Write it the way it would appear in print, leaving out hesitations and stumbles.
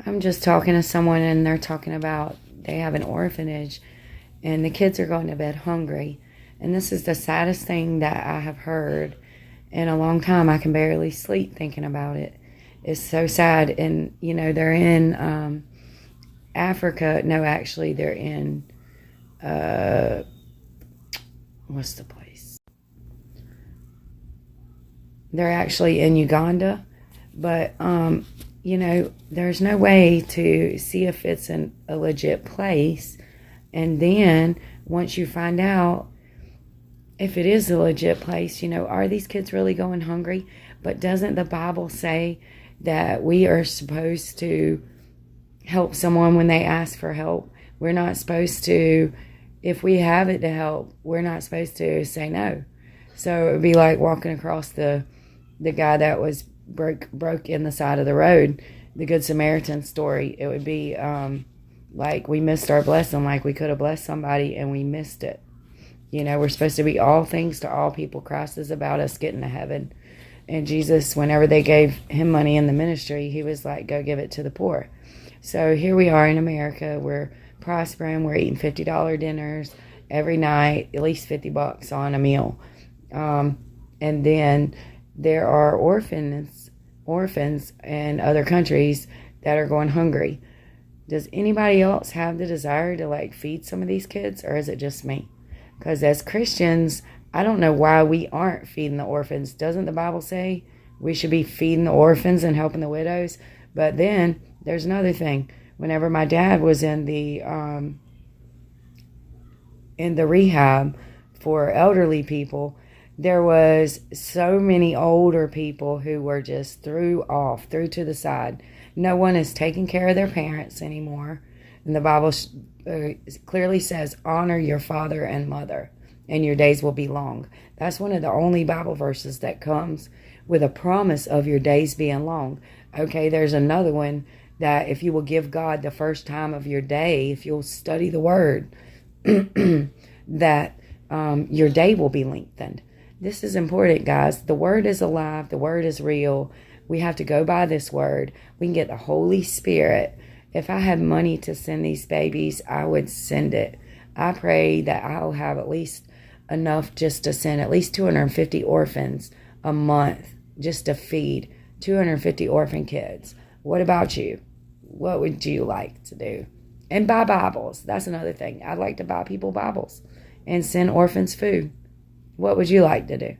I'm just talking to someone and they're talking about they have an orphanage and the kids are going to bed hungry. And this is the saddest thing that I have heard in a long time. I can barely sleep thinking about it. It's so sad. And, you know, they're in Africa. No, actually, they're in, what's the place? They're actually in Uganda. But, you know, there's no way to see if it's a legit place. And then once you find out if it is a legit place, you know, are these kids really going hungry? But doesn't the Bible say that we are supposed to help someone when they ask for help? We're not supposed to, if we have it to help, we're not supposed to say no. So it would be like walking across the guy that was broke in the side of the road, the Good Samaritan story. It would be like we missed our blessing, like we could have blessed somebody and we missed it. You know, we're supposed to be all things to all people. Christ is about us getting to heaven. And Jesus, whenever they gave him money in the ministry, he was like, go give it to the poor. So here we are in America. We're prospering. We're eating $50 dinners every night, at least $50 on a meal. And then there are orphans in other countries that are going hungry. Does anybody else have the desire to like feed some of these kids, or is it just me? Because as Christians, I don't know why we aren't feeding the orphans. Doesn't the Bible say we should be feeding the orphans and helping the widows? But then there's another thing. Whenever my dad was in the rehab for elderly people, there was so many older people who were just threw to the side. No one is taking care of their parents anymore. And the Bible clearly says, honor your father and mother, and your days will be long. That's one of the only Bible verses that comes with a promise of your days being long. Okay, there's another one that if you will give God the first time of your day, if you'll study the Word, that your day will be lengthened. This is important, guys. The Word is alive. The Word is real. We have to go by this Word. We can get the Holy Spirit. If I had money to send these babies, I would send it. I pray that I'll have at least enough just to send at least 250 orphans a month just to feed 250 orphan kids. What about you? What would you like to do? And buy Bibles. That's another thing. I'd like to buy people Bibles and send orphans food. What would you like to do?